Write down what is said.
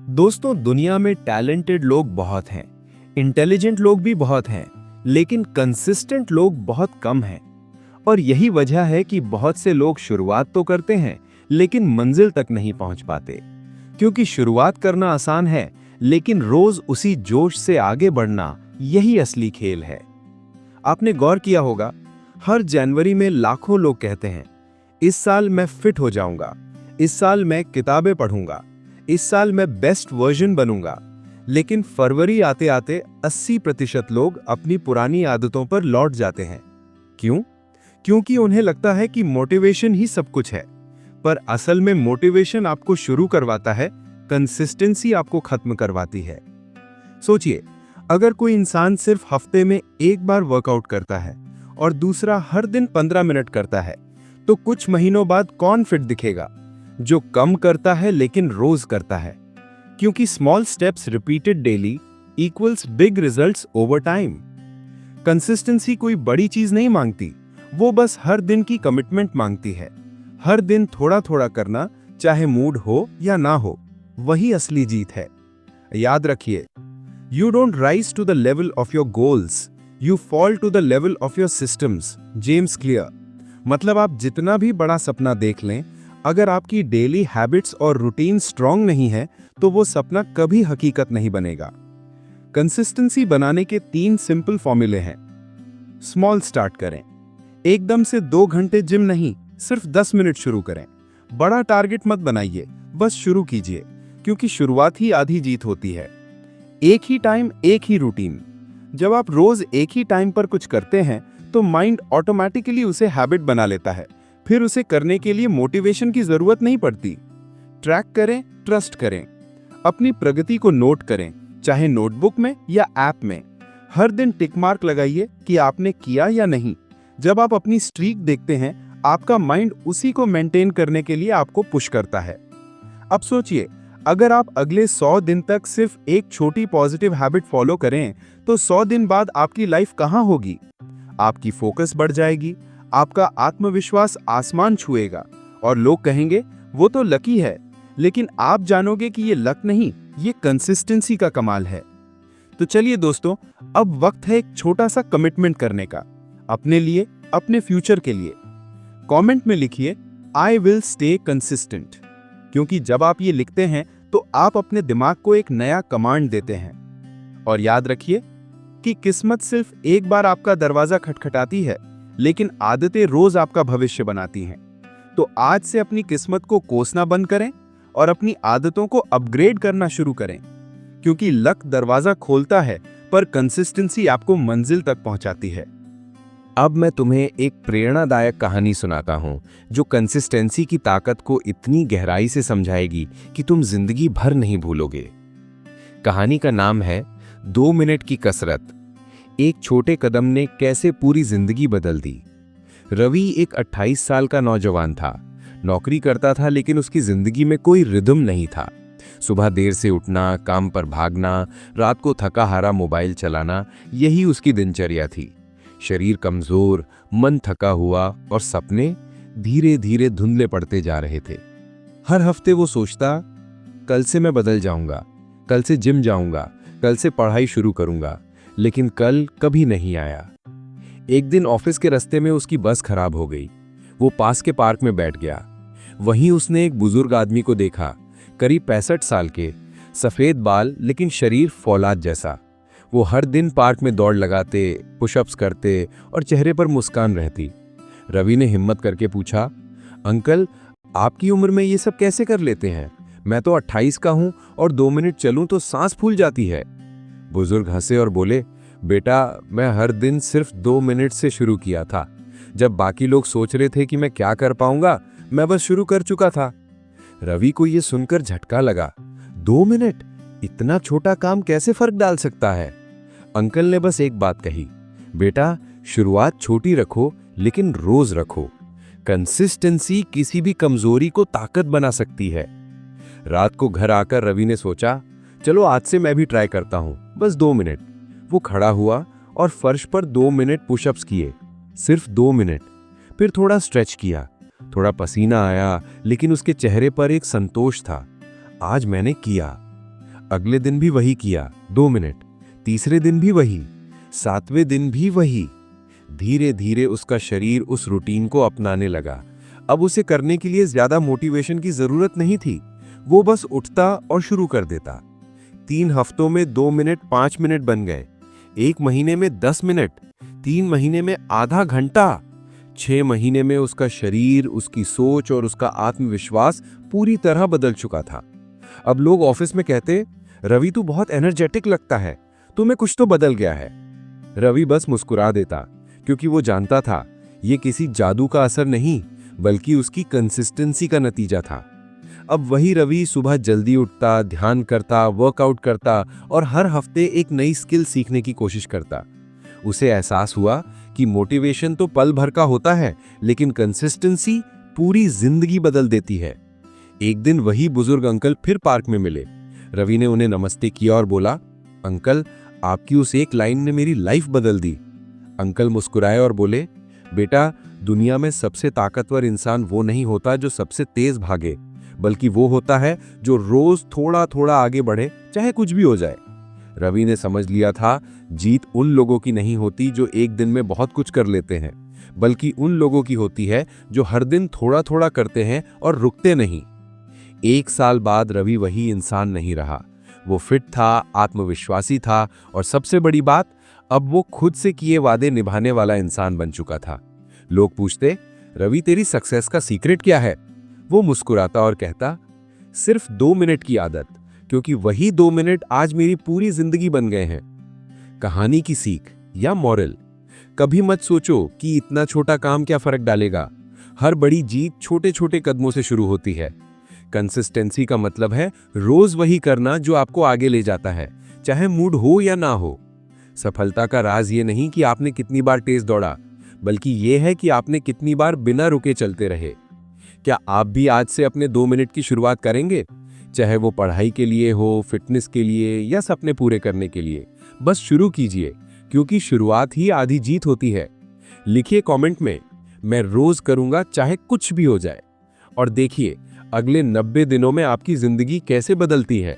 दोस्तों, दुनिया में टैलेंटेड लोग बहुत हैं, इंटेलिजेंट लोग भी बहुत हैं, लेकिन कंसिस्टेंट लोग बहुत कम हैं। और यही वजह है कि बहुत से लोग शुरुआत तो करते हैं, लेकिन मंजिल तक नहीं पहुंच पाते। क्योंकि शुरुआत करना आसान है, लेकिन रोज उसी जोश से आगे बढ़ना, यही असली खेल है। आपने गौर किया होगा, हर जनवरी में लाखों लोग कहते हैं, इस साल मैं फिट हो जाऊंगा, इस साल मैं किताबें पढ़ूंगा, इस साल मैं बेस्ट वर्जन बनूंगा। लेकिन फरवरी आते आते 80% लोग अपनी पुरानी आदतों पर लौट जाते हैं। क्यों? क्योंकि उन्हें लगता है कि मोटिवेशन ही सब कुछ है। पर असल में मोटिवेशन आपको शुरू करवाता है, कंसिस्टेंसी आपको खत्म करवाती है। सोचिए, अगर कोई इंसान सिर्फ हफ्ते में एक बार वर्कआउट करता है और दूसरा हर दिन 15 मिनट करता है, तो कुछ महीनों बाद कौन फिट दिखेगा? जो कम करता है लेकिन रोज करता है। क्योंकि small steps repeated daily equals big results over time. Consistency कोई बड़ी चीज नहीं मांगती, वो बस हर दिन की कमिटमेंट मांगती है। हर दिन थोड़ा थोड़ा करना, चाहे मूड हो या ना हो, वही असली जीत है। याद रखिए, you don't rise to the level of your goals, you fall to the level of your systems. James Clear. मतलब आप जितना भी बड़ा सपना देख लें, अगर आपकी डेली हैबिट्स और रूटीन स्ट्रांग नहीं है, तो वो सपना कभी हकीकत नहीं बनेगा। कंसिस्टेंसी बनाने के 3 सिंपल फॉर्मूले हैं। स्मॉल स्टार्ट करें। एकदम से 2 घंटे जिम नहीं, सिर्फ 10 मिनट शुरू करें। बड़ा टारगेट मत बनाइए, बस शुरू कीजिए, क्योंकि शुरुआत ही आधी जीत होती है। एक ही टाइम, एक ही रूटीन। जब आप रोज एक ही टाइम पर कुछ करते हैं, तो माइंड ऑटोमेटिकली उसे हैबिट बना लेता है। फिर उसे करने के लिए मोटिवेशन की जरूरत नहीं पड़ती। ट्रैक करें, ट्रस्ट करें। अपनी प्रगति को नोट करें, चाहे नोटबुक में या ऐप में। हर दिन टिक मार्क लगाइए कि आपने किया या नहीं। जब आप अपनी स्ट्रीक देखते हैं, आपका माइंड उसी को मेंटेन करने के लिए आपको पुश करता है। अब सोचिए, अगर आप अगले 100 दिन तक सिर्फ एक छोटी पॉजिटिव हैबिट फॉलो करें, तो 100 दिन बाद आपकी लाइफ कहां होगी? आपकी फोकस बढ़ जाएगी, आपका आत्मविश्वास आसमान छुएगा, और लोग कहेंगे वो तो लकी है। लेकिन आप जानोगे कि ये लक नहीं, ये कंसिस्टेंसी का कमाल है। तो चलिए दोस्तों, अब वक्त है एक छोटा सा कमिटमेंट करने का, अपने लिए, अपने फ्यूचर के लिए। कमेंट में लिखिए, आई विल स्टे कंसिस्टेंट। क्योंकि जब आप ये लिखते हैं, तो आप अपने दिमाग को एक नया कमांड देते हैं। और याद रखिए कि किस्मत सिर्फ एक बार आपका दरवाजा खटखटाती है, लेकिन आदतें रोज आपका भविष्य बनाती हैं। तो आज से अपनी किस्मत को कोसना बंद करें और अपनी आदतों को अपग्रेड करना शुरू करें। क्योंकि लक दरवाजा खोलता है, पर कंसिस्टेंसी आपको मंजिल तक पहुंचाती है। अब मैं तुम्हें एक प्रेरणादायक कहानी सुनाता हूं, जो कंसिस्टेंसी की ताकत को इतनी गहराई से समझाएगी कि तुम जिंदगी भर नहीं भूलोगे। कहानी का नाम है 2 मिनट की कसरत। एक छोटे कदम ने कैसे पूरी जिंदगी बदल दी। रवि एक 28 साल का नौजवान था। नौकरी करता था, लेकिन उसकी जिंदगी में कोई रिदम नहीं था। सुबह देर से उठना, काम पर भागना, रात को थका हारा मोबाइल चलाना, यही उसकी दिनचर्या थी। शरीर कमजोर, मन थका हुआ, और सपने धीरे धीरे धुंधले पड़ते जा रहे थे। हर हफ्ते वो सोचता, कल से मैं बदल जाऊंगा, कल से जिम जाऊंगा, कल से पढ़ाई शुरू करूंगा। लेकिन कल कभी नहीं आया। एक दिन ऑफिस के रास्ते में उसकी बस खराब हो गई। वो पास के पार्क में बैठ गया। वहीं उसने एक बुजुर्ग आदमी को देखा, करीब 65 साल के, सफेद बाल लेकिन शरीर फौलाद जैसा। वो हर दिन पार्क में दौड़ लगाते, पुशअप्स करते, और चेहरे पर मुस्कान रहती। रवि ने हिम्मत करके पूछा, अंकल, आपकी उम्र में ये सब कैसे कर लेते हैं? मैं तो 28 का हूं और 2 मिनट चलूं तो सांस फूल जाती है। बुजुर्ग हंसे और बोले, बेटा, मैं हर दिन सिर्फ 2 मिनट से शुरू किया था। जब बाकी लोग सोच रहे थे कि मैं क्या कर पाऊंगा, मैं बस शुरू कर चुका था। रवि को यह सुनकर झटका लगा। 2 मिनट, इतना छोटा काम कैसे फर्क डाल सकता है? अंकल ने बस एक बात कही, बेटा, शुरुआत छोटी रखो, लेकिन रोज रखो। कंसिस्टेंसी किसी भी कमजोरी को ताकत बना सकती है। रात को घर आकर रवि ने सोचा, चलो आज से मैं भी ट्राई करता हूं, बस 2 मिनट। वो खड़ा हुआ और फर्श पर 2 मिनट पुशअप्स किए, सिर्फ 2 मिनट। फिर थोड़ा स्ट्रेच किया, थोड़ा पसीना आया, लेकिन उसके चेहरे पर एक संतोष था। आज मैंने किया। अगले दिन भी वही किया, 2 मिनट। तीसरे दिन भी वही, 7वें दिन भी वही। धीरे धीरे उसका शरीर उस रूटीन को अपनाने लगा। अब उसे करने के लिए ज्यादा मोटिवेशन की जरूरत नहीं थी, वो बस उठता और शुरू कर देता। 3 हफ्तों में 2 मिनट 5 मिनट बन गए, 1 महीने में 10 मिनट, 3 महीने में आधा घंटा। 6 महीने में उसका शरीर, उसकी सोच और उसका आत्मविश्वास पूरी तरह बदल चुका था। अब लोग ऑफिस में कहते, रवि तू बहुत एनर्जेटिक लगता है, तुम्हें कुछ तो बदल गया है। रवि बस मुस्कुरा देता, क्योंकि वो जानता था ये किसी जादू का असर नहीं, बल्कि उसकी कंसिस्टेंसी का नतीजा था। अब वही रवि सुबह जल्दी उठता, ध्यान करता, वर्कआउट करता और हर हफ्ते एक नई स्किल सीखने की कोशिश करता। उसे एहसास हुआ कि मोटिवेशन तो पल भर का होता है, लेकिन कंसिस्टेंसी पूरी जिंदगी बदल देती है। एक दिन वही बुजुर्ग अंकल फिर पार्क में मिले। रवि ने उन्हें नमस्ते किया और बोला, अंकल, आपकी उस एक लाइन ने मेरी लाइफ बदल दी। अंकल मुस्कुराए और बोले, बेटा, दुनिया में सबसे ताकतवर इंसान वो नहीं होता जो सबसे तेज भागे, बल्कि वो होता है जो रोज थोड़ा थोड़ा आगे बढ़े, चाहे कुछ भी हो जाए। रवि ने समझ लिया था, जीत उन लोगों की नहीं होती जो एक दिन में बहुत कुछ कर लेते हैं, बल्कि उन लोगों की होती है जो हर दिन थोड़ा थोड़ा करते हैं और रुकते नहीं। 1 साल बाद रवि वही इंसान नहीं रहा। वो फिट था, आत्मविश्वासी था और सबसे बड़ी बात, अब वो खुद से किए वादे निभाने वाला इंसान बन चुका था। लोग पूछते, रवि तेरी सक्सेस का सीक्रेट क्या है? वो मुस्कुराता और कहता, सिर्फ 2 मिनट की आदत, क्योंकि वही 2 मिनट आज मेरी पूरी जिंदगी बन गए हैं। कहानी की सीख या मॉरल, कभी मत सोचो कि इतना छोटा काम क्या फर्क डालेगा। हर बड़ी जीत छोटे छोटे कदमों से शुरू होती है। कंसिस्टेंसी का मतलब है रोज वही करना जो आपको आगे ले जाता है, चाहे मूड हो या ना हो। सफलता का राज ये नहीं कि आपने कितनी बार तेज दौड़ा, बल्कि ये है कि आपने कितनी बार बिना रुके चलते रहे। क्या आप भी आज से अपने 2 मिनट की शुरुआत करेंगे? चाहे वो पढ़ाई के लिए हो, फिटनेस के लिए या सपने पूरे करने के लिए। बस शुरू कीजिए, क्योंकि शुरुआत ही आधी जीत होती है। लिखिए कमेंट में, मैं रोज करूंगा चाहे कुछ भी हो जाए। और देखिए अगले 90 दिनों में आपकी जिंदगी कैसे बदलती है।